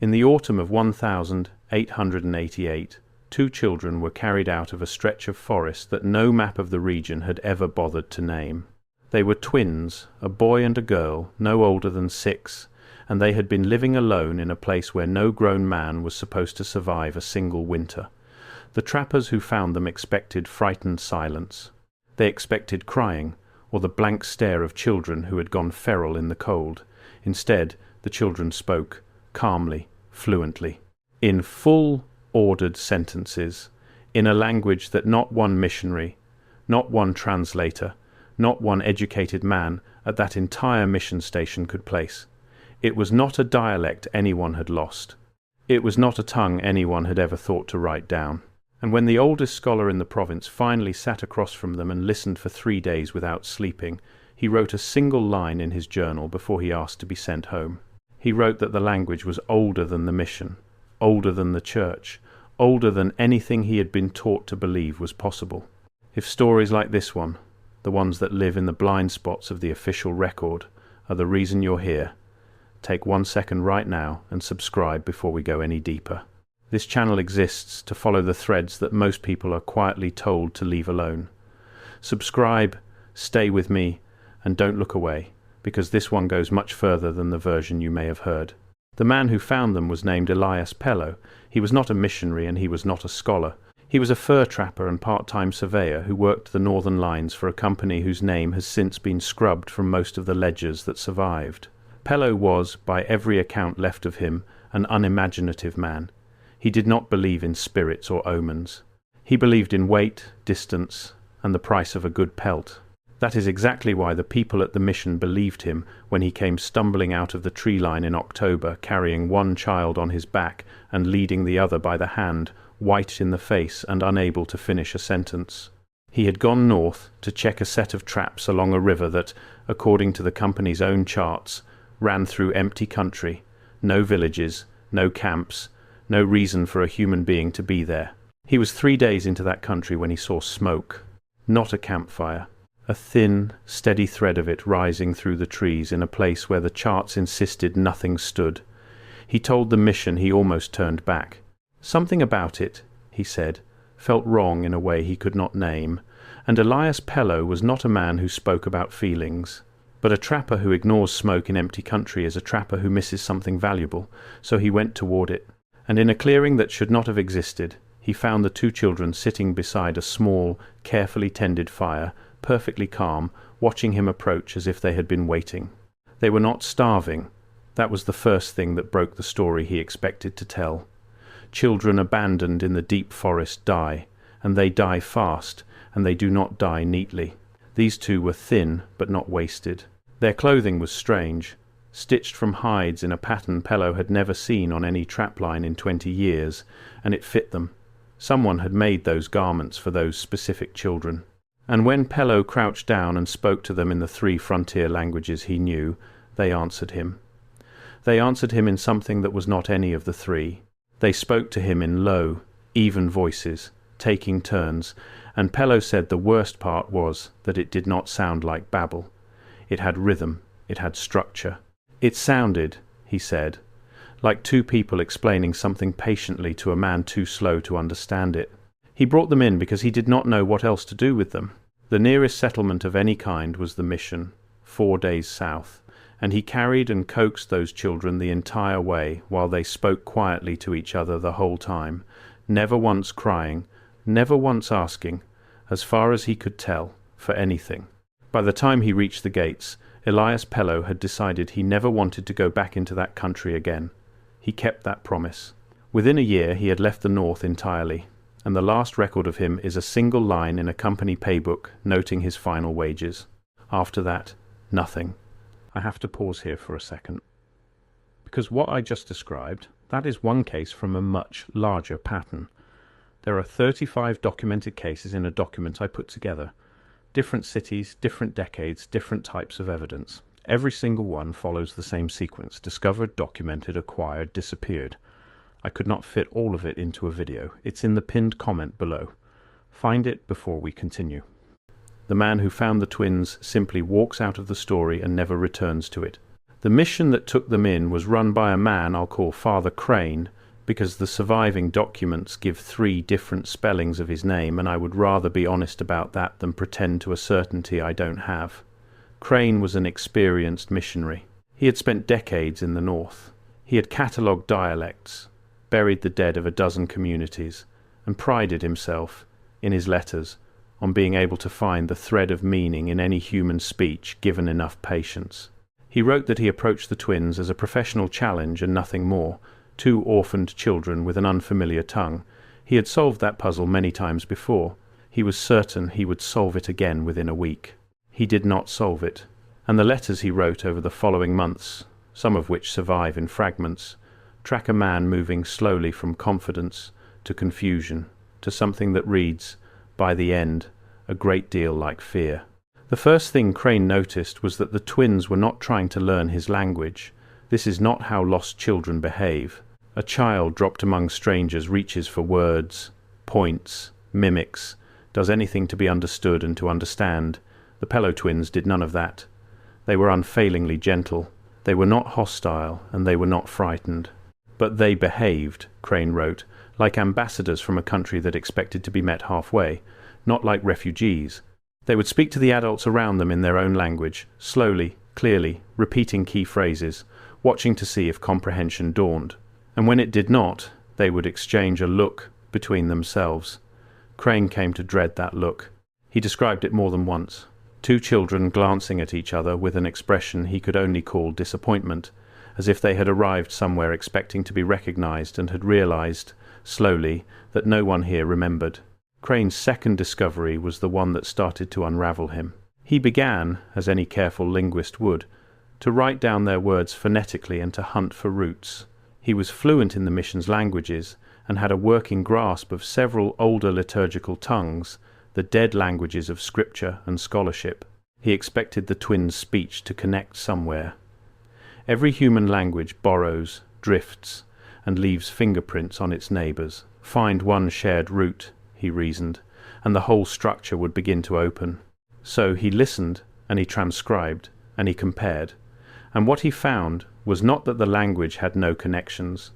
In the autumn of 1888, 2 children were carried out of a stretch of forest that no map of the region had ever bothered to name. They were twins, a boy and a girl, no older than 6, and they had been living alone in a place where no grown man was supposed to survive a single winter. The trappers who found them expected frightened silence. They expected crying, or the blank stare of children who had gone feral in the cold. Instead, the children spoke, calmly, fluently, in full, ordered sentences, in a language that not one missionary, not one translator, not one educated man at that entire mission station could place. It was not a dialect anyone had lost. It was not a tongue anyone had ever thought to write down. And when the oldest scholar in the province finally sat across from them and listened for 3 days without sleeping, he wrote a single line in his journal before he asked to be sent home. He wrote that the language was older than the mission, older than the church, older than anything he had been taught to believe was possible. If stories like this one, the ones that live in the blind spots of the official record, are the reason you're here, take 1 second right now and subscribe before we go any deeper. This channel exists to follow the threads that most people are quietly told to leave alone. Subscribe, stay with me, and don't look away, because this one goes much further than the version you may have heard. The man who found them was named Elias Pellow. He was not a missionary and he was not a scholar. He was a fur trapper and part-time surveyor who worked the northern lines for a company whose name has since been scrubbed from most of the ledgers that survived. Pellow was, by every account left of him, an unimaginative man. He did not believe in spirits or omens. He believed in weight, distance, and the price of a good pelt. That is exactly why the people at the mission believed him when he came stumbling out of the tree line in October, carrying one child on his back and leading the other by the hand, white in the face and unable to finish a sentence. He had gone north to check a set of traps along a river that, according to the company's own charts, ran through empty country, no villages, no camps, no reason for a human being to be there. He was 3 days into that country when he saw smoke, not a campfire. A thin, steady thread of it rising through the trees in a place where the charts insisted nothing stood. He told the mission he almost turned back. Something about it, he said, felt wrong in a way he could not name, and Elias Pellow was not a man who spoke about feelings. But a trapper who ignores smoke in empty country is a trapper who misses something valuable, so he went toward it. And in a clearing that should not have existed, he found the 2 children sitting beside a small, carefully tended fire, perfectly calm, watching him approach as if they had been waiting. They were not starving. That was the first thing that broke the story he expected to tell. Children abandoned in the deep forest die, and they die fast, and they do not die neatly. These 2 were thin, but not wasted. Their clothing was strange, stitched from hides in a pattern Pellow had never seen on any trapline in 20 years, and it fit them. Someone had made those garments for those specific children. And when Pellow crouched down and spoke to them in the 3 frontier languages he knew, they answered him. They answered him in something that was not any of the 3. They spoke to him in low, even voices, taking turns, and Pellow said the worst part was that it did not sound like babble. It had rhythm, it had structure. It sounded, he said, like 2 people explaining something patiently to a man too slow to understand it. He brought them in because he did not know what else to do with them. The nearest settlement of any kind was the mission, 4 days south, and he carried and coaxed those children the entire way while they spoke quietly to each other the whole time, never once crying, never once asking, as far as he could tell, for anything. By the time he reached the gates, Elias Pellow had decided he never wanted to go back into that country again. He kept that promise. Within a year he had left the north entirely, and the last record of him is a single line in a company paybook noting his final wages. After that, nothing. I have to pause here for a second, because what I just described, that is one case from a much larger pattern. There are 35 documented cases in a document I put together. Different cities, different decades, different types of evidence. Every single one follows the same sequence: discovered, documented, acquired, disappeared. I could not fit all of it into a video. It's in the pinned comment below. Find it before we continue. The man who found the twins simply walks out of the story and never returns to it. The mission that took them in was run by a man I'll call Father Crane, because the surviving documents give 3 different spellings of his name, and I would rather be honest about that than pretend to a certainty I don't have. Crane was an experienced missionary. He had spent decades in the north. He had catalogued dialects, buried the dead of a dozen communities, and prided himself, in his letters, on being able to find the thread of meaning in any human speech given enough patience. He wrote that he approached the twins as a professional challenge and nothing more, 2 orphaned children with an unfamiliar tongue. He had solved that puzzle many times before. He was certain he would solve it again within a week. He did not solve it, and the letters he wrote over the following months, some of which survive in fragments, track a man moving slowly from confidence to confusion to something that reads, by the end, a great deal like fear. The first thing Crane noticed was that the twins were not trying to learn his language. This is not how lost children behave. A child dropped among strangers reaches for words, points, mimics, does anything to be understood and to understand. The Pellow Twins did none of that. They were unfailingly gentle. They were not hostile, and they were not frightened. But they behaved, Crane wrote, like ambassadors from a country that expected to be met halfway, not like refugees. They would speak to the adults around them in their own language, slowly, clearly, repeating key phrases, watching to see if comprehension dawned. And when it did not, they would exchange a look between themselves. Crane came to dread that look. He described it more than once. 2 children glancing at each other with an expression he could only call disappointment, as if they had arrived somewhere expecting to be recognized and had realized, slowly, that no one here remembered. Crane's second discovery was the one that started to unravel him. He began, as any careful linguist would, to write down their words phonetically and to hunt for roots. He was fluent in the mission's languages and had a working grasp of several older liturgical tongues, the dead languages of scripture and scholarship. He expected the twins' speech to connect somewhere. Every human language borrows, drifts, and leaves fingerprints on its neighbours. Find one shared root, he reasoned, and the whole structure would begin to open. So he listened, and he transcribed, and he compared. And what he found was not that the language had no connections.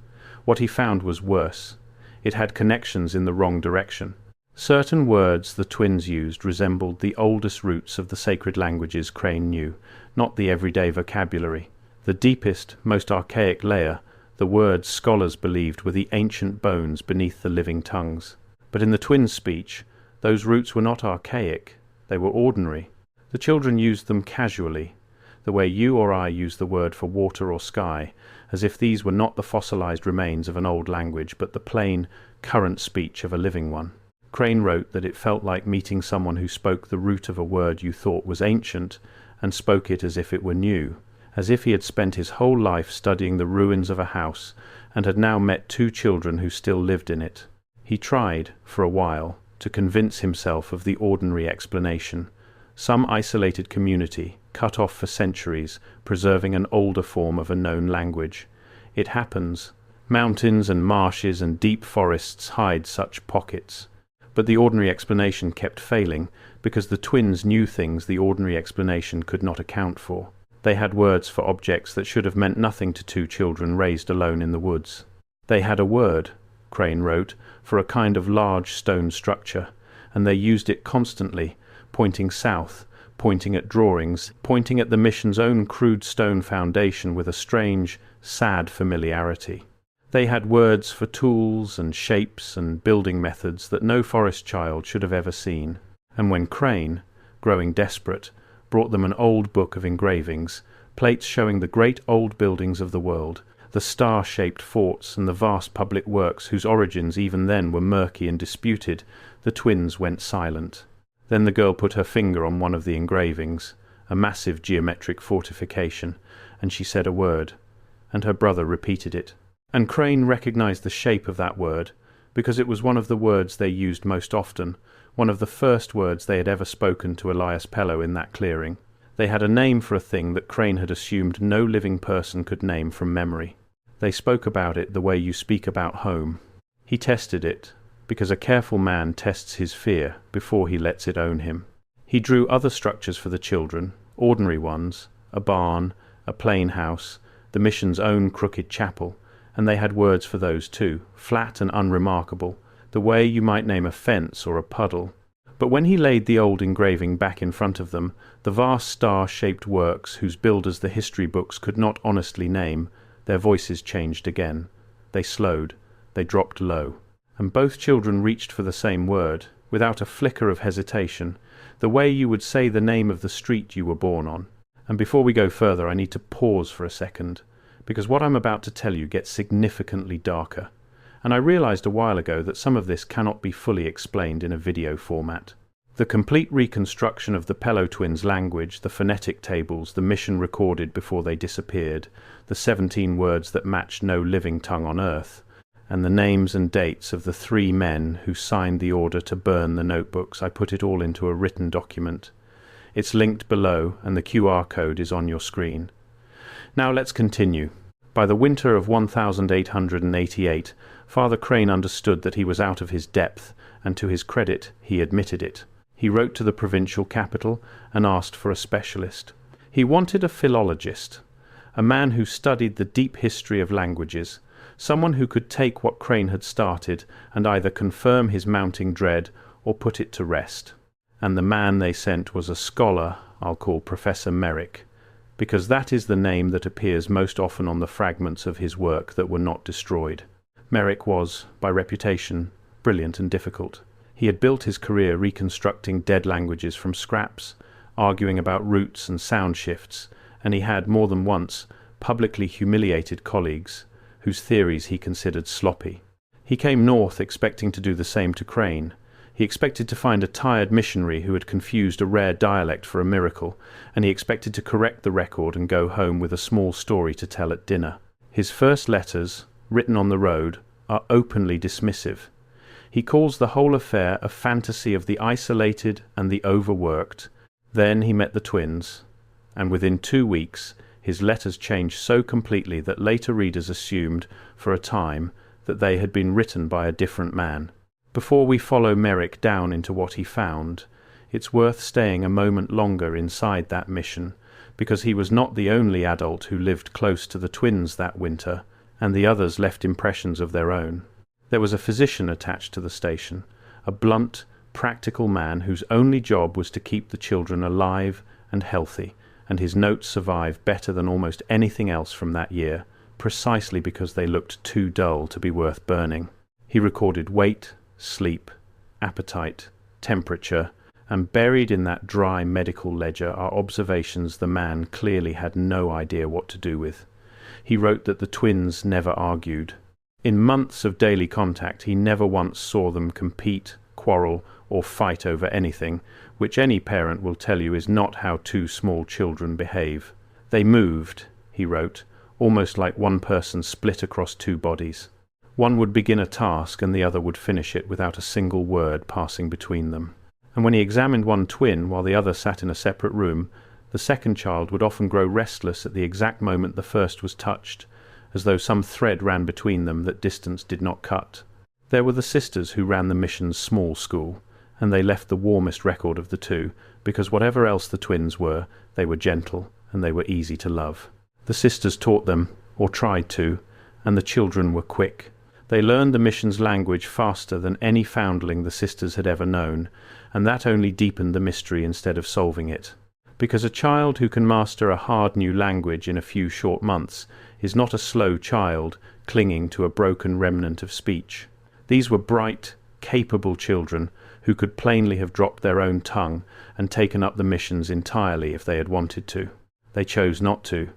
What he found was worse. It had connections in the wrong direction. Certain words the twins used resembled the oldest roots of the sacred languages Crane knew, not the everyday vocabulary. The deepest, most archaic layer, the words scholars believed were the ancient bones beneath the living tongues. But in the twins' speech, those roots were not archaic, they were ordinary. The children used them casually, the way you or I use the word for water or sky, as if these were not the fossilized remains of an old language, but the plain, current speech of a living one. Crane wrote that it felt like meeting someone who spoke the root of a word you thought was ancient and spoke it as if it were new, as if he had spent his whole life studying the ruins of a house and had now met 2 children who still lived in it. He tried, for a while, to convince himself of the ordinary explanation. Some isolated community, cut off for centuries, preserving an older form of a known language. It happens. Mountains and marshes and deep forests hide such pockets. But the ordinary explanation kept failing, because the twins knew things the ordinary explanation could not account for. They had words for objects that should have meant nothing to 2 children raised alone in the woods. They had a word, Crane wrote, for a kind of large stone structure, and they used it constantly, pointing south, pointing at drawings, pointing at the mission's own crude stone foundation with a strange, sad familiarity. They had words for tools and shapes and building methods that no forest child should have ever seen. And when Crane, growing desperate, brought them an old book of engravings, plates showing the great old buildings of the world, the star-shaped forts and the vast public works whose origins even then were murky and disputed, the twins went silent. Then the girl put her finger on one of the engravings, a massive geometric fortification, and she said a word, and her brother repeated it. And Crane recognized the shape of that word, because it was one of the words they used most often, one of the first words they had ever spoken to Elias Pellow in that clearing. They had a name for a thing that Crane had assumed no living person could name from memory. They spoke about it the way you speak about home. He tested it, because a careful man tests his fear before he lets it own him. He drew other structures for the children, ordinary ones, a barn, a plain house, the mission's own crooked chapel, and they had words for those too, flat and unremarkable, the way you might name a fence or a puddle. But when he laid the old engraving back in front of them, the vast star-shaped works whose builders the history books could not honestly name, their voices changed again. They slowed, they dropped low, and both children reached for the same word, without a flicker of hesitation, the way you would say the name of the street you were born on. And before we go further, I need to pause for a second, because what I'm about to tell you gets significantly darker. And I realized a while ago that some of this cannot be fully explained in a video format. The complete reconstruction of the Pellow Twins' language, the phonetic tables the mission recorded before they disappeared, the 17 words that matched no living tongue on earth, and the names and dates of the 3 men who signed the order to burn the notebooks, I put it all into a written document. It's linked below, and the QR code is on your screen. Now let's continue. By the winter of 1888, Father Crane understood that he was out of his depth, and to his credit, he admitted it. He wrote to the provincial capital and asked for a specialist. He wanted a philologist, a man who studied the deep history of languages, someone who could take what Crane had started and either confirm his mounting dread or put it to rest. And the man they sent was a scholar I'll call Professor Merrick, because that is the name that appears most often on the fragments of his work that were not destroyed. Merrick was, by reputation, brilliant and difficult. He had built his career reconstructing dead languages from scraps, arguing about roots and sound shifts, and he had, more than once, publicly humiliated colleagues whose theories he considered sloppy. He came north expecting to do the same to Crane. He expected to find a tired missionary who had confused a rare dialect for a miracle, and he expected to correct the record and go home with a small story to tell at dinner. His first letters, written on the road, are openly dismissive. He calls the whole affair a fantasy of the isolated and the overworked. Then he met the twins, and within 2 weeks his letters changed so completely that later readers assumed, for a time, that they had been written by a different man. Before we follow Merrick down into what he found, it's worth staying a moment longer inside that mission, because he was not the only adult who lived close to the twins that winter, and the others left impressions of their own. There was a physician attached to the station, a blunt, practical man whose only job was to keep the children alive and healthy, and his notes survive better than almost anything else from that year, precisely because they looked too dull to be worth burning. He recorded weight, sleep, appetite, temperature, and buried in that dry medical ledger are observations the man clearly had no idea what to do with. He wrote that the twins never argued. In months of daily contact, he never once saw them compete, quarrel, or fight over anything, which any parent will tell you is not how 2 small children behave. They moved, he wrote, almost like one person split across 2 bodies. One would begin a task and the other would finish it without a single word passing between them. And when he examined one twin while the other sat in a separate room, the second child would often grow restless at the exact moment the first was touched, as though some thread ran between them that distance did not cut. There were the sisters who ran the mission's small school, and they left the warmest record of the 2, because whatever else the twins were, they were gentle and they were easy to love. The sisters taught them, or tried to, and the children were quick. They learned the mission's language faster than any foundling the sisters had ever known, and that only deepened the mystery instead of solving it. Because a child who can master a hard new language in a few short months is not a slow child clinging to a broken remnant of speech. These were bright, capable children who could plainly have dropped their own tongue and taken up the missions entirely if they had wanted to. They chose not to.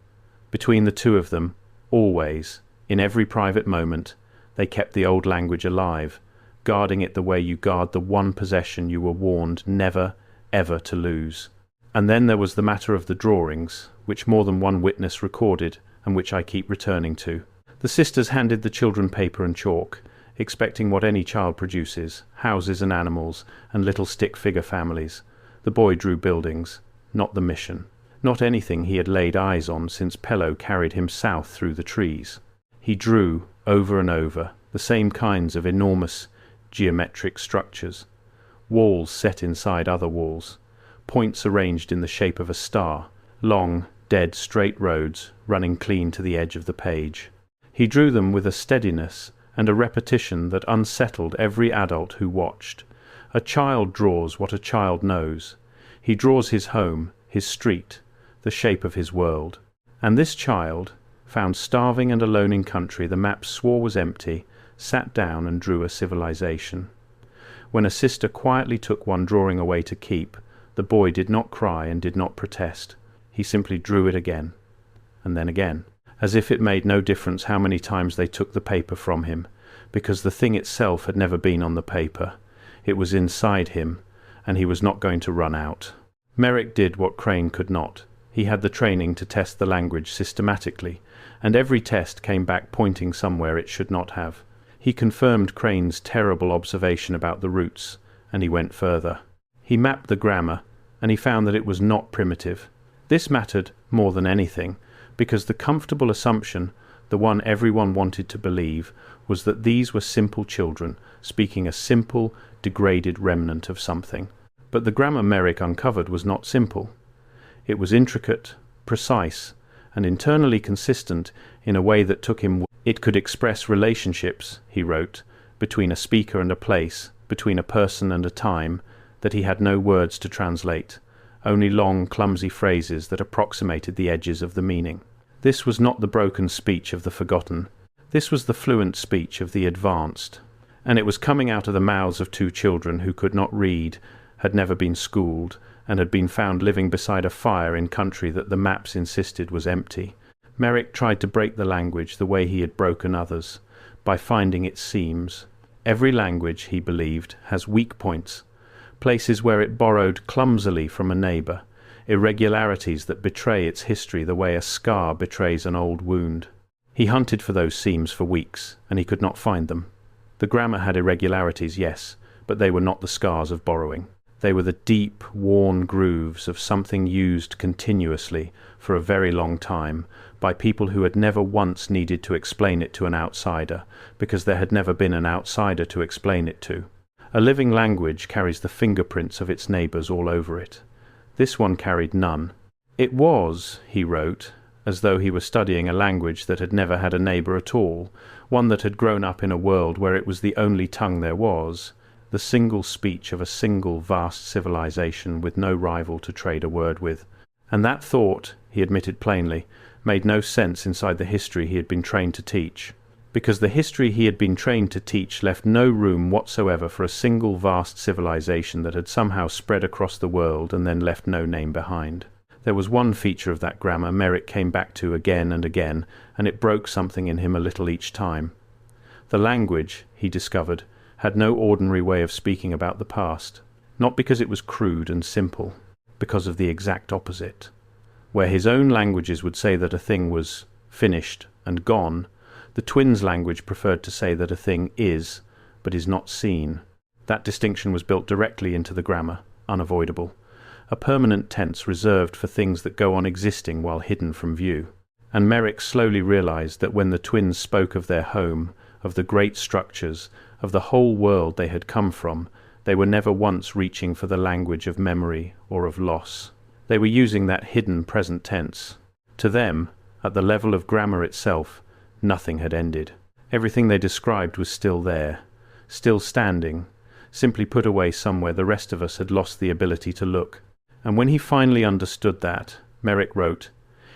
Between the 2 of them, always, in every private moment, they kept the old language alive, guarding it the way you guard the one possession you were warned never, ever to lose. And then there was the matter of the drawings, which more than one witness recorded, and which I keep returning to. The sisters handed the children paper and chalk, expecting what any child produces, houses and animals, and little stick figure families. The boy drew buildings, not the mission, not anything he had laid eyes on since Pellow carried him south through the trees. He drew, over and over, the same kinds of enormous geometric structures, walls set inside other walls, points arranged in the shape of a star, long, dead, straight roads running clean to the edge of the page. He drew them with a steadiness and a repetition that unsettled every adult who watched. A child draws what a child knows. He draws his home, his street, the shape of his world. And this child, found starving and alone in country the map swore was empty, sat down and drew a civilization. When a sister quietly took one drawing away to keep, the boy did not cry and did not protest. He simply drew it again, and then again, as if it made no difference how many times they took the paper from him, because the thing itself had never been on the paper. It was inside him, and he was not going to run out. Merrick did what Crane could not. He had the training to test the language systematically, and every test came back pointing somewhere it should not have. He confirmed Crane's terrible observation about the roots, and he went further. He mapped the grammar, and he found that it was not primitive. This mattered more than anything, because the comfortable assumption, the one everyone wanted to believe, was that these were simple children, speaking a simple, degraded remnant of something. But the grammar Merrick uncovered was not simple. It was intricate, precise, and internally consistent in a way that took him. It could express relationships, he wrote, between a speaker and a place, between a person and a time, that he had no words to translate, only long, clumsy phrases that approximated the edges of the meaning. This was not the broken speech of the forgotten. This was the fluent speech of the advanced. And it was coming out of the mouths of two children who could not read, had never been schooled, and had been found living beside a fire in country that the maps insisted was empty. Merrick tried to break the language the way he had broken others, by finding its seams. Every language, he believed, has weak points, places where it borrowed clumsily from a neighbour, irregularities that betray its history the way a scar betrays an old wound. He hunted for those seams for weeks, and he could not find them. The grammar had irregularities, yes, but they were not the scars of borrowing. They were the deep, worn grooves of something used continuously for a very long time by people who had never once needed to explain it to an outsider, because there had never been an outsider to explain it to. A living language carries the fingerprints of its neighbours all over it. This one carried none. It was, he wrote, as though he were studying a language that had never had a neighbour at all, one that had grown up in a world where it was the only tongue there was, the single speech of a single vast civilization with no rival to trade a word with. And that thought, he admitted plainly, made no sense inside the history he had been trained to teach, because the history he had been trained to teach left no room whatsoever for a single vast civilization that had somehow spread across the world and then left no name behind. There was one feature of that grammar Merrick came back to again and again, and it broke something in him a little each time. The language, he discovered, had no ordinary way of speaking about the past, not because it was crude and simple, because of the exact opposite. Where his own languages would say that a thing was finished and gone, the twins' language preferred to say that a thing is, but is not seen. That distinction was built directly into the grammar, unavoidable, a permanent tense reserved for things that go on existing while hidden from view. And Merrick slowly realized that when the twins spoke of their home, of the great structures, of the whole world they had come from, they were never once reaching for the language of memory or of loss. They were using that hidden present tense. To them, at the level of grammar itself, nothing had ended. Everything they described was still there, still standing, simply put away somewhere the rest of us had lost the ability to look. And when he finally understood that, Merrick wrote,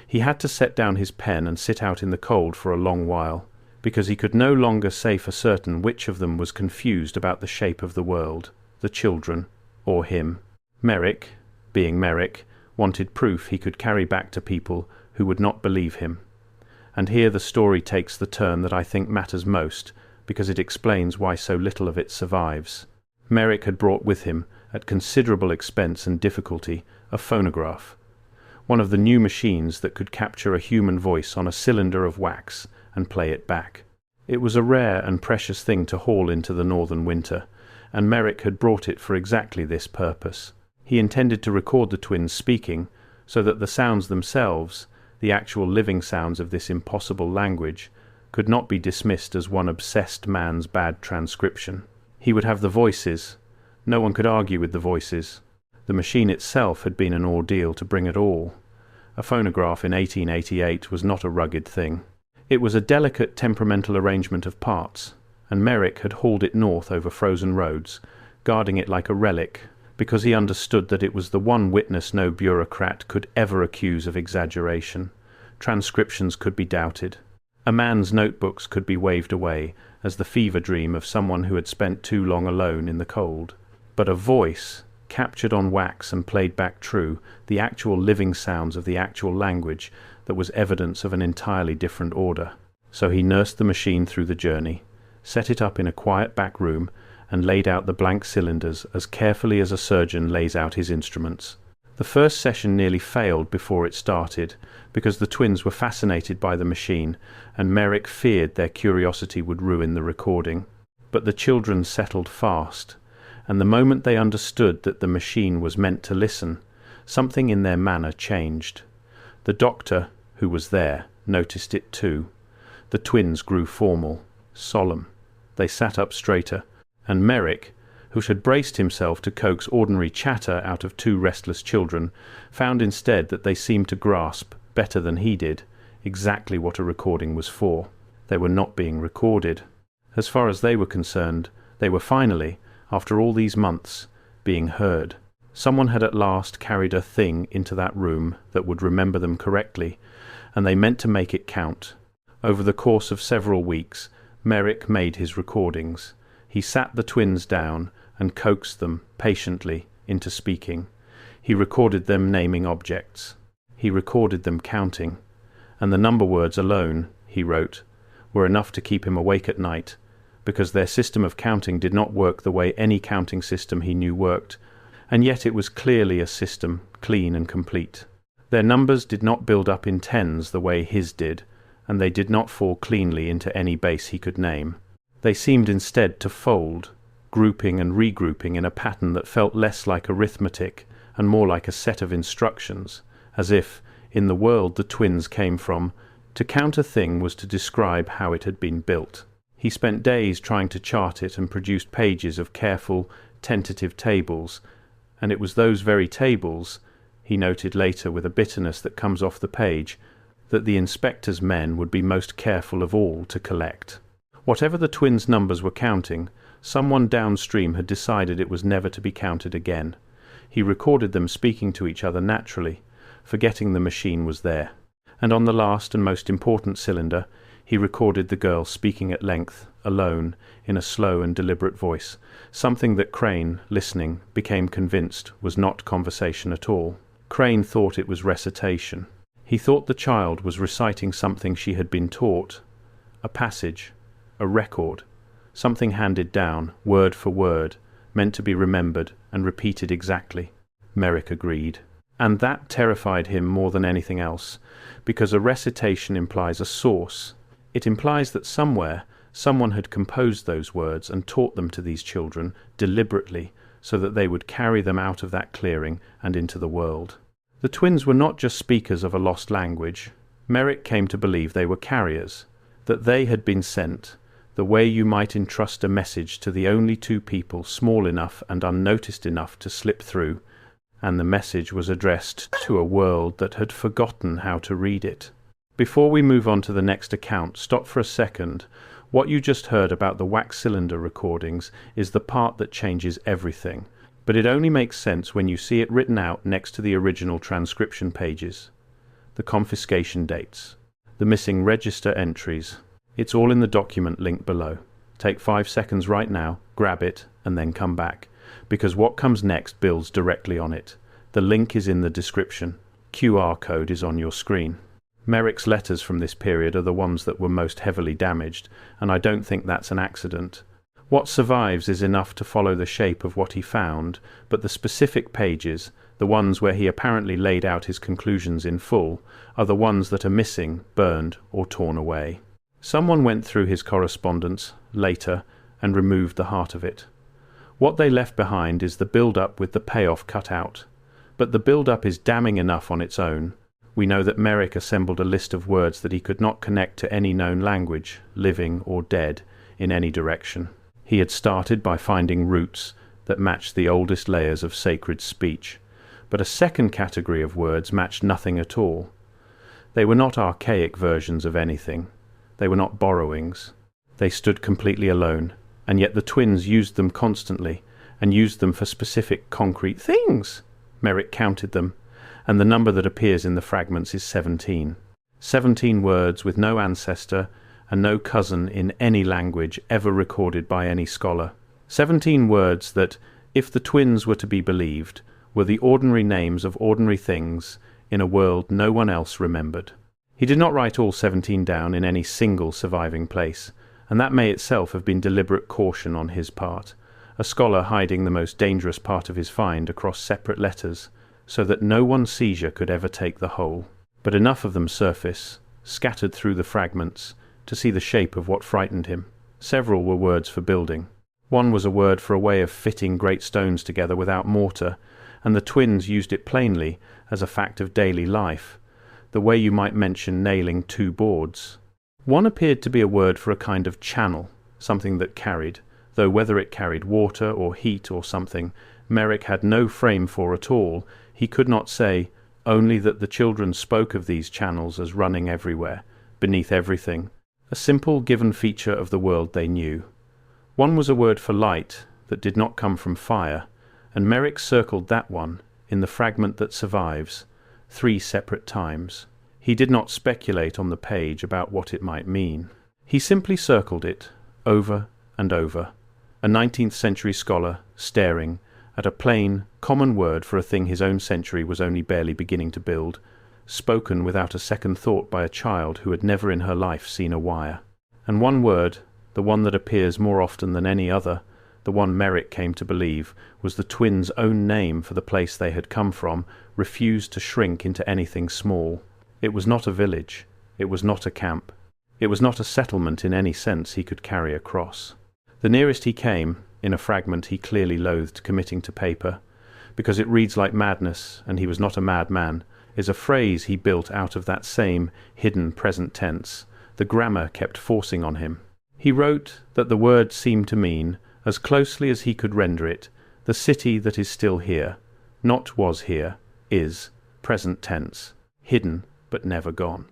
he had to set down his pen and sit out in the cold for a long while, because he could no longer say for certain which of them was confused about the shape of the world, the children, or him. Merrick, being Merrick, wanted proof he could carry back to people who would not believe him. And here the story takes the turn that I think matters most, because it explains why so little of it survives. Merrick had brought with him, at considerable expense and difficulty, a phonograph, one of the new machines that could capture a human voice on a cylinder of wax and play it back. It was a rare and precious thing to haul into the northern winter, and Merrick had brought it for exactly this purpose. He intended to record the twins speaking, so that the sounds themselves, the actual living sounds of this impossible language, could not be dismissed as one obsessed man's bad transcription. He would have the voices. No one could argue with the voices. The machine itself had been an ordeal to bring at all. A phonograph in 1888 was not a rugged thing. It was a delicate temperamental arrangement of parts, and Merrick had hauled it north over frozen roads, guarding it like a relic, because he understood that it was the one witness no bureaucrat could ever accuse of exaggeration. Transcriptions could be doubted. A man's notebooks could be waved away as the fever dream of someone who had spent too long alone in the cold. But a voice, captured on wax and played back true, the actual living sounds of the actual language, that was evidence of an entirely different order. So he nursed the machine through the journey, set it up in a quiet back room, and laid out the blank cylinders as carefully as a surgeon lays out his instruments. The first session nearly failed before it started, because the twins were fascinated by the machine, and Merrick feared their curiosity would ruin the recording. But the children settled fast, and the moment they understood that the machine was meant to listen, something in their manner changed. The doctor, who was there, noticed it too. The twins grew formal, solemn. They sat up straighter, and Merrick, who had braced himself to coax ordinary chatter out of two restless children, found instead that they seemed to grasp, better than he did, exactly what a recording was for. They were not being recorded. As far as they were concerned, they were finally, after all these months, being heard. Someone had at last carried a thing into that room that would remember them correctly, and they meant to make it count. Over the course of several weeks, Merrick made his recordings. He sat the twins down and coaxed them, patiently, into speaking. He recorded them naming objects. He recorded them counting. And the number words alone, he wrote, were enough to keep him awake at night, because their system of counting did not work the way any counting system he knew worked, and yet it was clearly a system, clean and complete. Their numbers did not build up in tens the way his did, and they did not fall cleanly into any base he could name. They seemed instead to fold, grouping and regrouping in a pattern that felt less like arithmetic and more like a set of instructions, as if, in the world the twins came from, to count a thing was to describe how it had been built. He spent days trying to chart it and produced pages of careful, tentative tables, and it was those very tables, he noted later with a bitterness that comes off the page, that the inspector's men would be most careful of all to collect. Whatever the twins' numbers were counting, someone downstream had decided it was never to be counted again. He recorded them speaking to each other naturally, forgetting the machine was there. And on the last and most important cylinder, he recorded the girl speaking at length, alone, in a slow and deliberate voice, something that Crane, listening, became convinced was not conversation at all. Crane thought it was recitation. He thought the child was reciting something she had been taught, a passage, a record, something handed down, word for word, meant to be remembered and repeated exactly. Merrick agreed. And that terrified him more than anything else, because a recitation implies a source. It implies that somewhere someone had composed those words and taught them to these children deliberately so that they would carry them out of that clearing and into the world. The twins were not just speakers of a lost language. Merrick came to believe they were carriers, that they had been sent, the way you might entrust a message to the only two people small enough and unnoticed enough to slip through, and the message was addressed to a world that had forgotten how to read it. Before we move on to the next account, stop for a second. What you just heard about the wax cylinder recordings is the part that changes everything, but it only makes sense when you see it written out next to the original transcription pages. The confiscation dates, the missing register entries. It's all in the document linked below. Take 5 seconds right now, grab it, and then come back, because what comes next builds directly on it. The link is in the description. QR code is on your screen. Merrick's letters from this period are the ones that were most heavily damaged, and I don't think that's an accident. What survives is enough to follow the shape of what he found, but the specific pages, the ones where he apparently laid out his conclusions in full, are the ones that are missing, burned, or torn away. Someone went through his correspondence, later, and removed the heart of it. What they left behind is the build-up with the payoff cut out. But the build-up is damning enough on its own. We know that Merrick assembled a list of words that he could not connect to any known language, living or dead, in any direction. He had started by finding roots that matched the oldest layers of sacred speech, But a second category of words matched nothing at all. They were not archaic versions of anything. They were not borrowings. They stood completely alone, and yet the twins used them constantly, and used them for specific concrete things. Merrick counted them, and the number that appears in the fragments is 17. 17 words with no ancestor and no cousin in any language ever recorded by any scholar. 17 words that, if the twins were to be believed, were the ordinary names of ordinary things in a world no one else remembered. He did not write all 17 down in any single surviving place, and that may itself have been deliberate caution on his part, a scholar hiding the most dangerous part of his find across separate letters, so that no one seizure could ever take the whole. But enough of them surface, scattered through the fragments, to see the shape of what frightened him. Several were words for building. One was a word for a way of fitting great stones together without mortar, and the twins used it plainly as a fact of daily life, the way you might mention nailing 2 boards. One appeared to be a word for a kind of channel, something that carried, though whether it carried water or heat or something, Merrick had no frame for at all. He could not say, only that the children spoke of these channels as running everywhere, beneath everything, a simple given feature of the world they knew. One was a word for light that did not come from fire, and Merrick circled that one, in the fragment that survives, 3 separate times. He did not speculate on the page about what it might mean. He simply circled it, over and over, a 19th century scholar staring at a plain, common word for a thing his own century was only barely beginning to build, spoken without a second thought by a child who had never in her life seen a wire. And one word, the one that appears more often than any other, the one Merrick came to believe, was the twins' own name for the place they had come from, refused to shrink into anything small. It was not a village. It was not a camp. It was not a settlement in any sense he could carry across. The nearest he came, in a fragment he clearly loathed committing to paper, because it reads like madness, and he was not a madman, is a phrase he built out of that same hidden present tense the grammar kept forcing on him. He wrote that the word seemed to mean, as closely as he could render it, the city that is still here, not was here, is, present tense, hidden but never gone.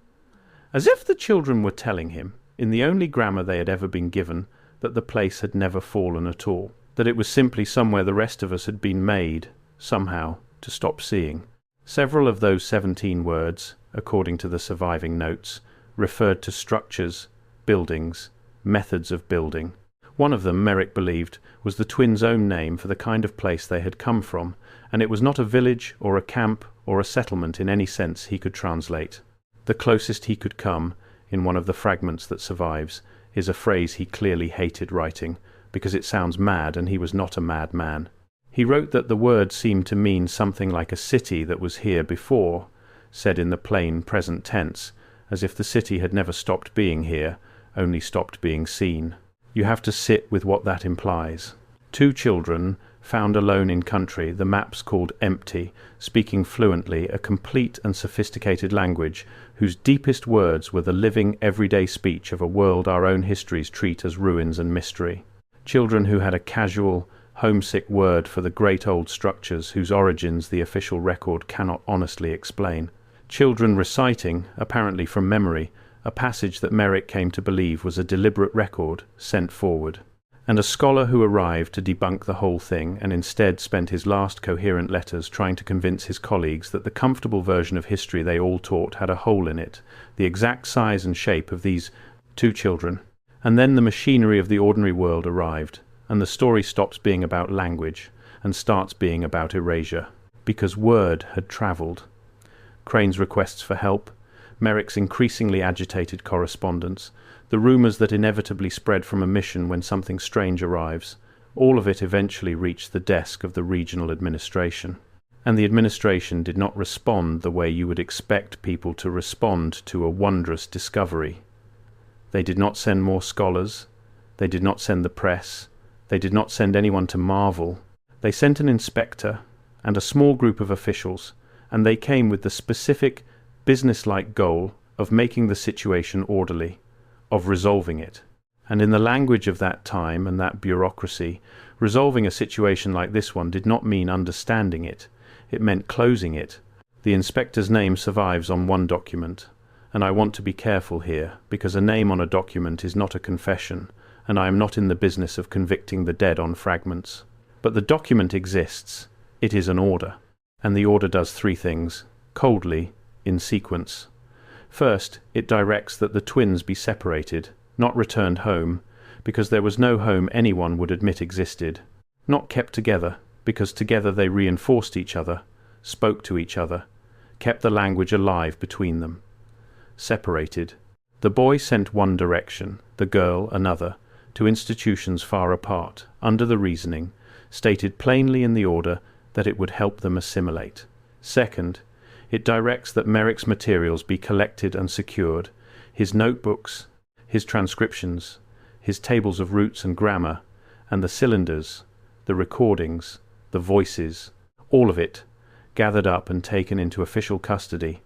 As if the children were telling him, in the only grammar they had ever been given, that the place had never fallen at all, that it was simply somewhere the rest of us had been made, somehow, to stop seeing. Several of those 17 words, according to the surviving notes, referred to structures, buildings, methods of building. One of them, Merrick believed, was the twins' own name for the kind of place they had come from, and it was not a village or a camp or a settlement in any sense he could translate. The closest he could come, in one of the fragments that survives, is a phrase he clearly hated writing, because it sounds mad and he was not a mad man. He wrote that the word seemed to mean something like a city that was here before, said in the plain present tense, as if the city had never stopped being here, only stopped being seen. You have to sit with what that implies. 2 children, found alone in country, the maps called empty, speaking fluently a complete and sophisticated language, whose deepest words were the living everyday speech of a world our own histories treat as ruins and mystery. Children who had a casual, homesick word for the great old structures whose origins the official record cannot honestly explain. Children reciting, apparently from memory, a passage that Merrick came to believe was a deliberate record sent forward. And a scholar who arrived to debunk the whole thing and instead spent his last coherent letters trying to convince his colleagues that the comfortable version of history they all taught had a hole in it, the exact size and shape of these 2 children. And then the machinery of the ordinary world arrived, and the story stops being about language and starts being about erasure, because word had travelled. Crane's requests for help, Merrick's increasingly agitated correspondence, the rumours that inevitably spread from a mission when something strange arrives, all of it eventually reached the desk of the regional administration. And the administration did not respond the way you would expect people to respond to a wondrous discovery. They did not send more scholars. They did not send the press. They did not send anyone to marvel. They sent an inspector and a small group of officials, and they came with the specific, business-like goal of making the situation orderly, of resolving it. And in the language of that time and that bureaucracy, resolving a situation like this one did not mean understanding it. It meant closing it. The inspector's name survives on one document, and I want to be careful here, because a name on a document is not a confession, and I am not in the business of convicting the dead on fragments. But the document exists. It is an order, and the order does three things, coldly, in sequence. First, it directs that the twins be separated, not returned home, because there was no home anyone would admit existed, not kept together, because together they reinforced each other, spoke to each other, kept the language alive between them. Separated. The boy sent one direction, the girl another, to institutions far apart, under the reasoning, stated plainly in the order, that it would help them assimilate. Second, it directs that Merrick's materials be collected and secured, his notebooks, his transcriptions, his tables of roots and grammar, and the cylinders, the recordings, the voices, all of it, gathered up and taken into official custody,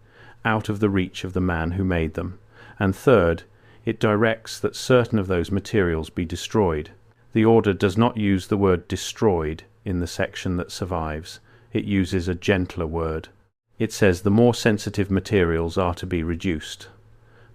out of the reach of the man who made them. And third, it directs that certain of those materials be destroyed. The order does not use the word destroyed in the section that survives. It uses a gentler word. It says the more sensitive materials are to be reduced.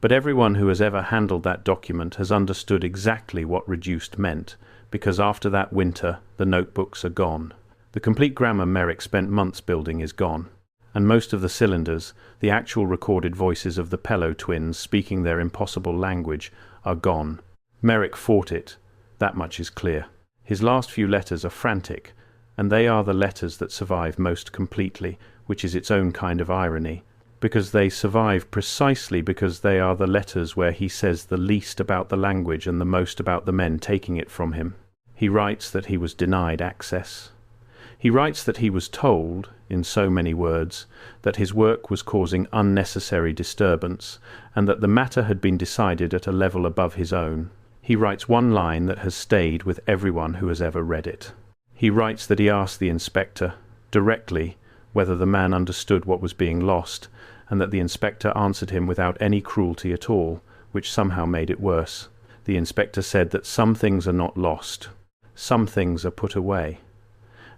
But everyone who has ever handled that document has understood exactly what reduced meant, because after that winter the notebooks are gone. The complete grammar Merrick spent months building is gone, and most of the cylinders, the actual recorded voices of the Pellow twins speaking their impossible language, are gone. Merrick fought it, that much is clear. His last few letters are frantic, and they are the letters that survive most completely, which is its own kind of irony, because they survive precisely because they are the letters where he says the least about the language and the most about the men taking it from him. He writes that he was denied access. He writes that he was told, in so many words, that his work was causing unnecessary disturbance, and that the matter had been decided at a level above his own. He writes one line that has stayed with everyone who has ever read it. He writes that he asked the inspector, directly, whether the man understood what was being lost, and that the inspector answered him without any cruelty at all, which somehow made it worse. The inspector said that some things are not lost, some things are put away.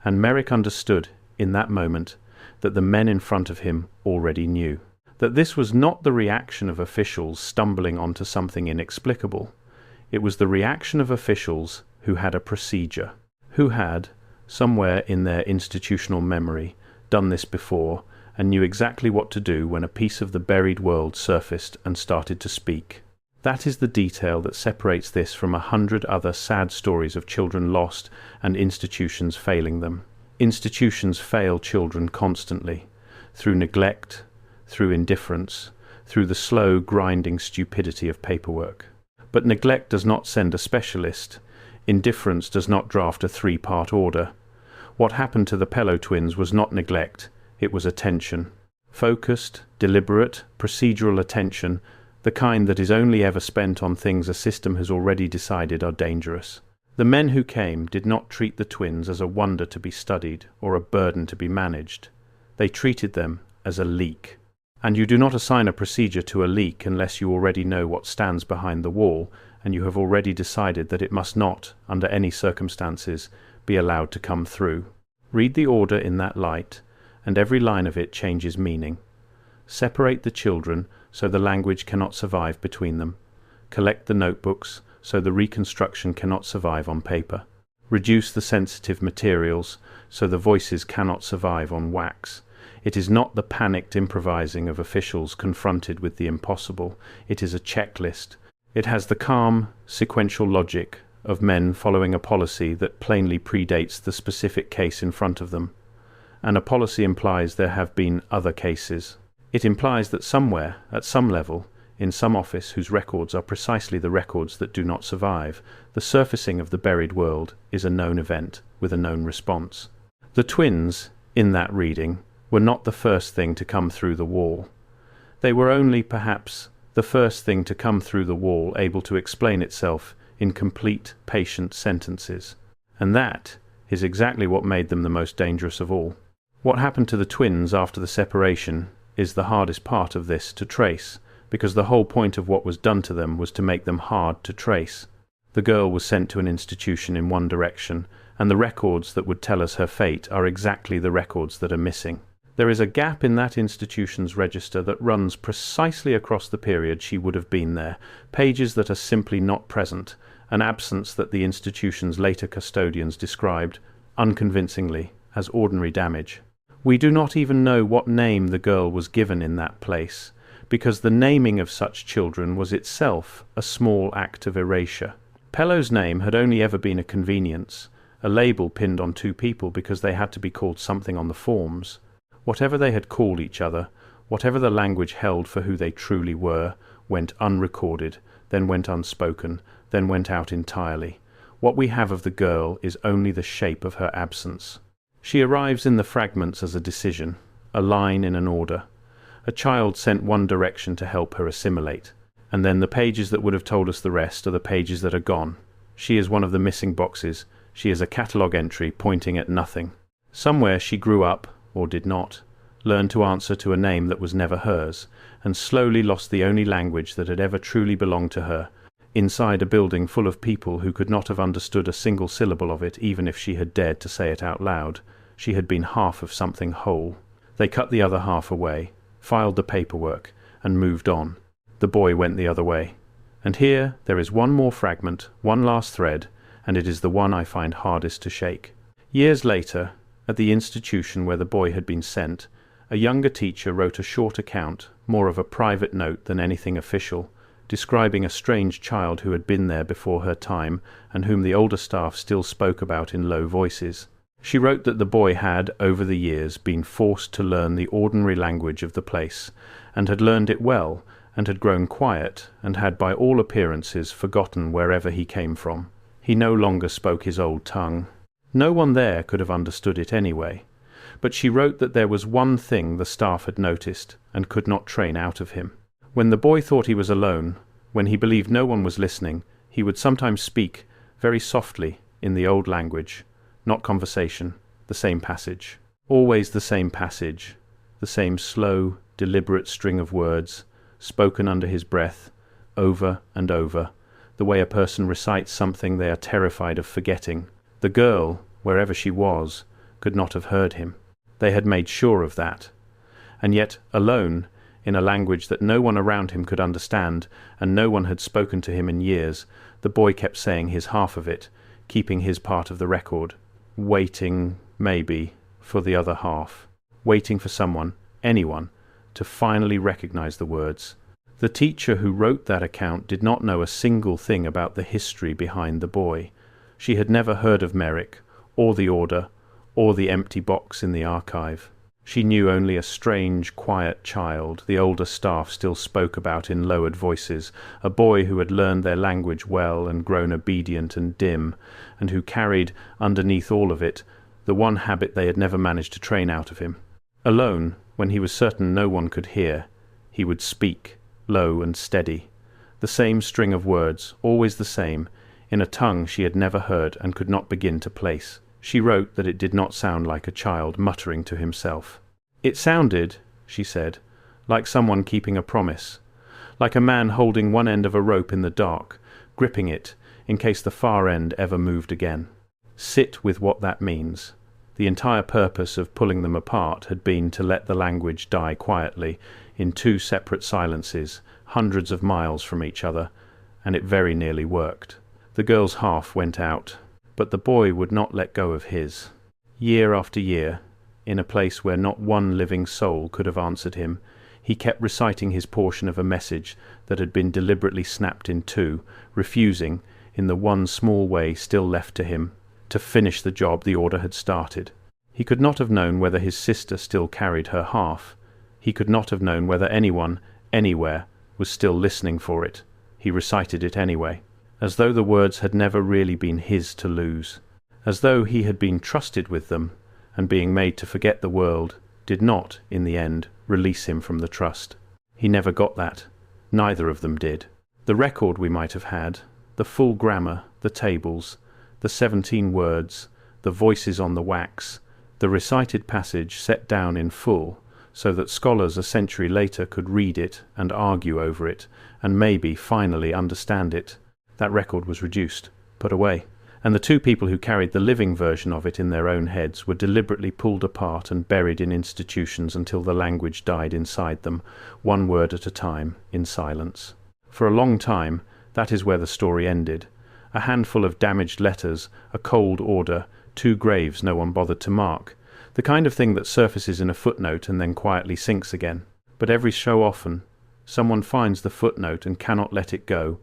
And Merrick understood, in that moment, that the men in front of him already knew. That this was not the reaction of officials stumbling onto something inexplicable. It was the reaction of officials who had a procedure, who had, somewhere in their institutional memory, done this before, and knew exactly what to do when a piece of the buried world surfaced and started to speak. That is the detail that separates this from 100 other sad stories of children lost and institutions failing them. Institutions fail children constantly, through neglect, through indifference, through the slow, grinding stupidity of paperwork. But neglect does not send a specialist. Indifference does not draft a 3-part order. What happened to the Pellow twins was not neglect, it was attention. Focused, deliberate, procedural attention, the kind that is only ever spent on things a system has already decided are dangerous. The men who came did not treat the twins as a wonder to be studied or a burden to be managed. They treated them as a leak. And you do not assign a procedure to a leak unless you already know what stands behind the wall, and you have already decided that it must not, under any circumstances, be allowed to come through. Read the order in that light, and every line of it changes meaning. Separate the children so the language cannot survive between them. Collect the notebooks so the reconstruction cannot survive on paper. Reduce the sensitive materials so the voices cannot survive on wax. It is not the panicked improvising of officials confronted with the impossible. It is a checklist. It has the calm, sequential logic of men following a policy that plainly predates the specific case in front of them. And a policy implies there have been other cases. It implies that somewhere, at some level, in some office whose records are precisely the records that do not survive, the surfacing of the buried world is a known event with a known response. The twins, in that reading, were not the first thing to come through the wall. They were only, perhaps, the first thing to come through the wall able to explain itself in complete, patient sentences. And that is exactly what made them the most dangerous of all. What happened to the twins after the separation is the hardest part of this to trace, because the whole point of what was done to them was to make them hard to trace. The girl was sent to an institution in one direction, and the records that would tell us her fate are exactly the records that are missing. There is a gap in that institution's register that runs precisely across the period she would have been there, pages that are simply not present, an absence that the institution's later custodians described, unconvincingly, as ordinary damage. We do not even know what name the girl was given in that place, because the naming of such children was itself a small act of erasure. Pellow's name had only ever been a convenience, a label pinned on two people because they had to be called something on the forms. Whatever they had called each other, whatever the language held for who they truly were, went unrecorded, then went unspoken, then went out entirely. What we have of the girl is only the shape of her absence. She arrives in the fragments as a decision, a line in an order. A child sent one direction to help her assimilate, and then the pages that would have told us the rest are the pages that are gone. She is one of the missing boxes. She is a catalogue entry pointing at nothing. Somewhere she grew up, or did not, learned to answer to a name that was never hers, and slowly lost the only language that had ever truly belonged to her, inside a building full of people who could not have understood a single syllable of it even if she had dared to say it out loud. She had been half of something whole. They cut the other half away, filed the paperwork, and moved on. The boy went the other way. And here there is one more fragment, one last thread, and it is the one I find hardest to shake. Years later, at the institution where the boy had been sent, a younger teacher wrote a short account, more of a private note than anything official, describing a strange child who had been there before her time and whom the older staff still spoke about in low voices. She wrote that the boy had, over the years, been forced to learn the ordinary language of the place, and had learned it well, and had grown quiet, and had by all appearances forgotten wherever he came from. He no longer spoke his old tongue. No one there could have understood it anyway, but she wrote that there was one thing the staff had noticed, and could not train out of him. When the boy thought he was alone, when he believed no one was listening, he would sometimes speak, very softly, in the old language. Not conversation, the same passage. Always the same passage, the same slow, deliberate string of words, spoken under his breath, over and over, the way a person recites something they are terrified of forgetting. The girl, wherever she was, could not have heard him. They had made sure of that. And yet, alone, in a language that no one around him could understand, and no one had spoken to him in years, the boy kept saying his half of it, keeping his part of the record, waiting, maybe, for the other half, waiting for someone, anyone, to finally recognize the words. The teacher who wrote that account did not know a single thing about the history behind the boy. She had never heard of Merrick, or the order, or the empty box in the archive. She knew only a strange, quiet child the older staff still spoke about in lowered voices, a boy who had learned their language well and grown obedient and dim, and who carried, underneath all of it, the one habit they had never managed to train out of him. Alone, when he was certain no one could hear, he would speak, low and steady, the same string of words, always the same, in a tongue she had never heard and could not begin to place. She wrote that it did not sound like a child muttering to himself. It sounded, she said, like someone keeping a promise, like a man holding one end of a rope in the dark, gripping it in case the far end ever moved again. Sit with what that means. The entire purpose of pulling them apart had been to let the language die quietly, in two separate silences, hundreds of miles from each other, and it very nearly worked. The girl's half went out, but the boy would not let go of his. Year after year, in a place where not one living soul could have answered him, he kept reciting his portion of a message that had been deliberately snapped in two, refusing, in the one small way still left to him, to finish the job the order had started. He could not have known whether his sister still carried her half. He could not have known whether anyone, anywhere, was still listening for it. He recited it anyway, as though the words had never really been his to lose, as though he had been trusted with them, and being made to forget the world did not, in the end, release him from the trust. He never got that. Neither of them did. The record we might have had, the full grammar, the tables, the 17 words, the voices on the wax, the recited passage set down in full, so that scholars a century later could read it and argue over it, and maybe finally understand it. That record was reduced, put away, and the two people who carried the living version of it in their own heads were deliberately pulled apart and buried in institutions until the language died inside them, one word at a time, in silence. For a long time, that is where the story ended. A handful of damaged letters, a cold order, 2 graves no one bothered to mark, the kind of thing that surfaces in a footnote and then quietly sinks again. But every so often, someone finds the footnote and cannot let it go,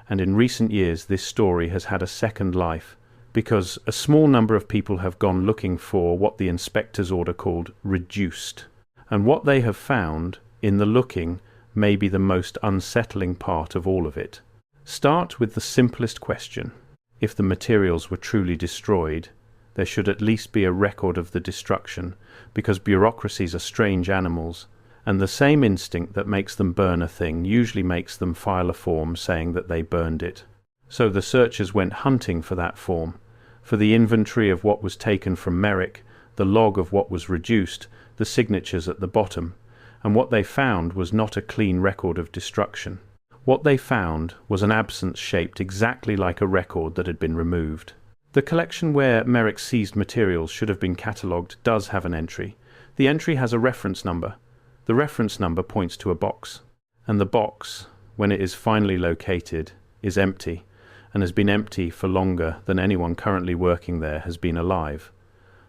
and in recent years this story has had a second life, because a small number of people have gone looking for what the inspector's order called reduced, and what they have found, in the looking, may be the most unsettling part of all of it. Start with the simplest question. If the materials were truly destroyed, there should at least be a record of the destruction, because bureaucracies are strange animals, and the same instinct that makes them burn a thing usually makes them file a form saying that they burned it. So the searchers went hunting for that form, for the inventory of what was taken from Merrick, the log of what was reduced, the signatures at the bottom, and what they found was not a clean record of destruction. What they found was an absence shaped exactly like a record that had been removed. The collection where Merrick seized materials should have been catalogued does have an entry. The entry has a reference number. The reference number points to a box, and the box, when it is finally located, is empty, and has been empty for longer than anyone currently working there has been alive.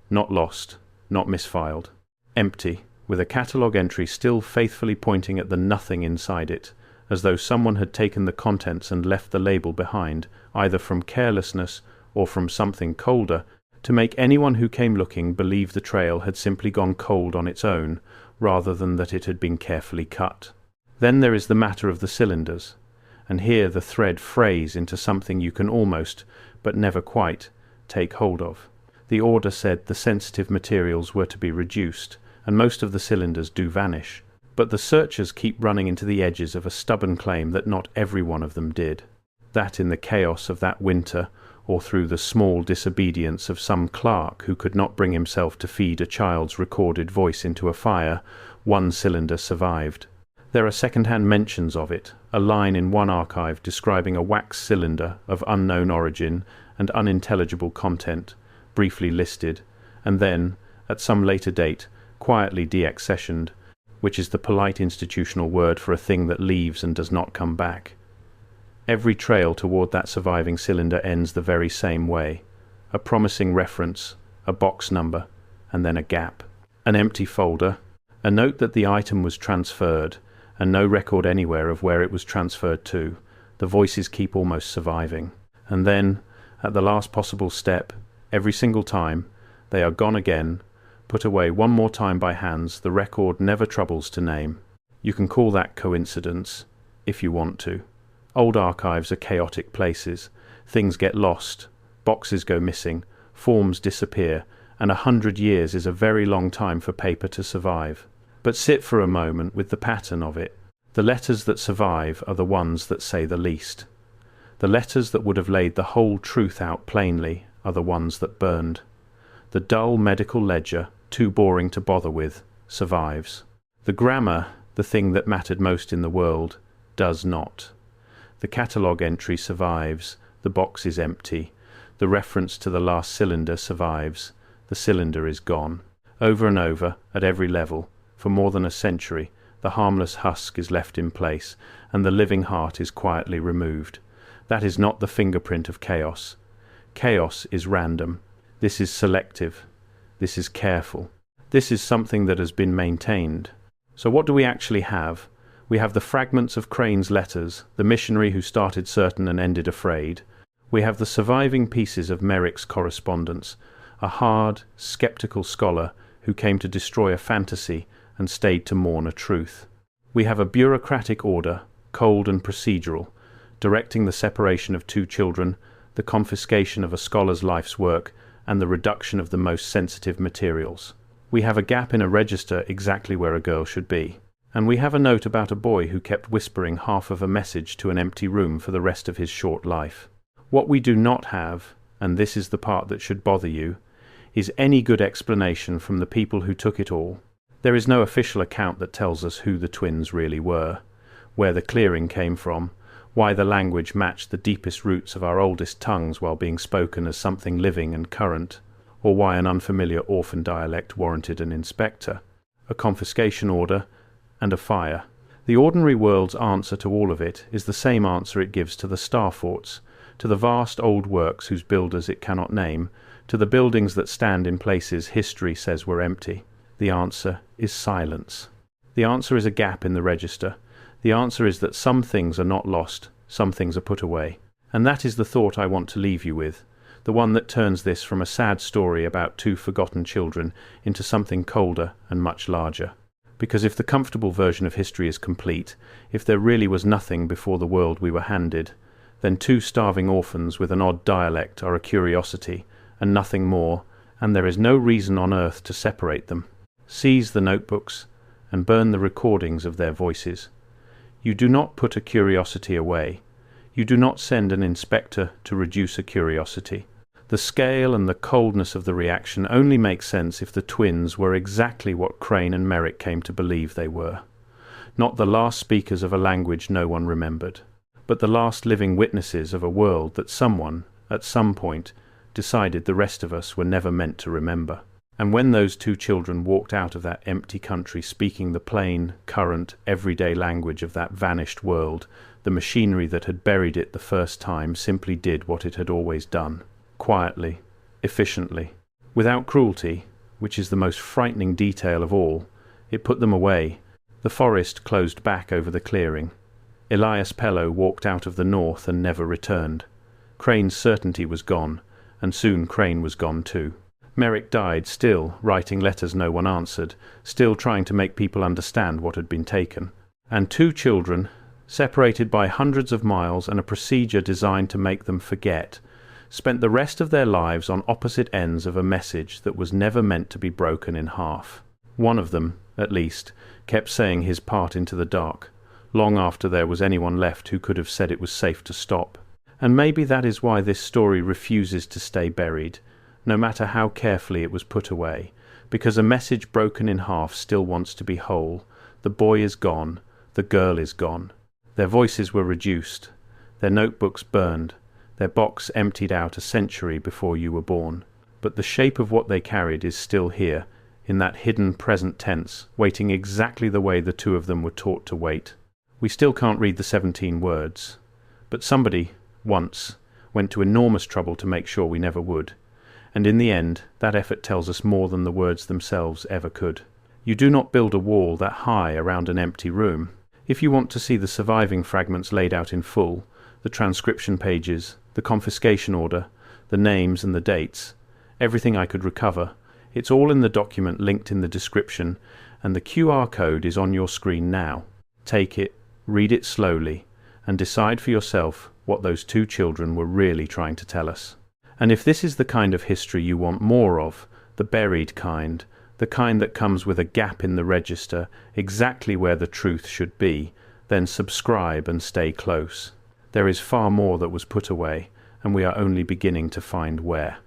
Not lost, not misfiled. Empty, with a catalogue entry still faithfully pointing at the nothing inside it, as though someone had taken the contents and left the label behind, either from carelessness or from something colder, to make anyone who came looking believe the trail had simply gone cold on its own, rather than that it had been carefully cut. Then there is the matter of the cylinders, and here the thread frays into something you can almost, but never quite, take hold of. The order said the sensitive materials were to be reduced, and most of the cylinders do vanish, but the searchers keep running into the edges of a stubborn claim that not every one of them did. That in the chaos of that winter, or through the small disobedience of some clerk who could not bring himself to feed a child's recorded voice into a fire, one cylinder survived. There are second-hand mentions of it, a line in one archive describing a wax cylinder of unknown origin and unintelligible content, briefly listed, and then, at some later date, quietly deaccessioned, which is the polite institutional word for a thing that leaves and does not come back. Every trail toward that surviving cylinder ends the very same way. A promising reference, a box number, and then a gap. An empty folder, a note that the item was transferred, and no record anywhere of where it was transferred to. The voices keep almost surviving. And then, at the last possible step, every single time, they are gone again, put away one more time by hands the record never troubles to name. You can call that coincidence, if you want to. Old archives are chaotic places. Things get lost, boxes go missing, forms disappear, and 100 years is a very long time for paper to survive. But sit for a moment with the pattern of it. The letters that survive are the ones that say the least. The letters that would have laid the whole truth out plainly are the ones that burned. The dull medical ledger, too boring to bother with, survives. The grammar, the thing that mattered most in the world, does not. The catalogue entry survives, the box is empty. The reference to the last cylinder survives, the cylinder is gone. Over and over, at every level, for more than a century, the harmless husk is left in place, and the living heart is quietly removed. That is not the fingerprint of chaos. Chaos is random. This is selective. This is careful. This is something that has been maintained. So what do we actually have? We have the fragments of Crane's letters, the missionary who started certain and ended afraid. We have the surviving pieces of Merrick's correspondence, a hard, sceptical scholar who came to destroy a fantasy and stayed to mourn a truth. We have a bureaucratic order, cold and procedural, directing the separation of 2 children, the confiscation of a scholar's life's work, and the reduction of the most sensitive materials. We have a gap in a register exactly where a girl should be. And we have a note about a boy who kept whispering half of a message to an empty room for the rest of his short life. What we do not have, and this is the part that should bother you, is any good explanation from the people who took it all. There is no official account that tells us who the twins really were, where the clearing came from, why the language matched the deepest roots of our oldest tongues while being spoken as something living and current, or why an unfamiliar orphan dialect warranted an inspector, a confiscation order, and a fire. The ordinary world's answer to all of it is the same answer it gives to the star forts, to the vast old works whose builders it cannot name, to the buildings that stand in places history says were empty. The answer is silence. The answer is a gap in the register. The answer is that some things are not lost, some things are put away. And that is the thought I want to leave you with, the one that turns this from a sad story about two forgotten children into something colder and much larger. Because if the comfortable version of history is complete, if there really was nothing before the world we were handed, then two starving orphans with an odd dialect are a curiosity, and nothing more, and there is no reason on earth to separate them. Seize the notebooks, and burn the recordings of their voices. You do not put a curiosity away. You do not send an inspector to reduce a curiosity. The scale and the coldness of the reaction only make sense if the twins were exactly what Crane and Merrick came to believe they were. Not the last speakers of a language no one remembered, but the last living witnesses of a world that someone, at some point, decided the rest of us were never meant to remember. And when those two children walked out of that empty country speaking the plain, current, everyday language of that vanished world, the machinery that had buried it the first time simply did what it had always done. Quietly, efficiently, without cruelty, which is the most frightening detail of all, it put them away. The forest closed back over the clearing. Elias Pellow walked out of the north and never returned. Crane's certainty was gone, and soon Crane was gone too. Merrick died, still writing letters no one answered, still trying to make people understand what had been taken. And two children, separated by hundreds of miles and a procedure designed to make them forget, spent the rest of their lives on opposite ends of a message that was never meant to be broken in half. One of them, at least, kept saying his part into the dark, long after there was anyone left who could have said it was safe to stop. And maybe that is why this story refuses to stay buried, no matter how carefully it was put away, because a message broken in half still wants to be whole. The boy is gone, the girl is gone. Their voices were reduced, their notebooks burned, their box emptied out a century before you were born. But the shape of what they carried is still here, in that hidden present tense, waiting exactly the way the two of them were taught to wait. We still can't read the 17 words, but somebody, once, went to enormous trouble to make sure we never would. And in the end, that effort tells us more than the words themselves ever could. You do not build a wall that high around an empty room. If you want to see the surviving fragments laid out in full, the transcription pages, the confiscation order, the names and the dates, everything I could recover, it's all in the document linked in the description, and the QR code is on your screen now. Take it, read it slowly, and decide for yourself what those two children were really trying to tell us. And if this is the kind of history you want more of, the buried kind, the kind that comes with a gap in the register, exactly where the truth should be, then subscribe and stay close. There is far more that was put away, and we are only beginning to find where.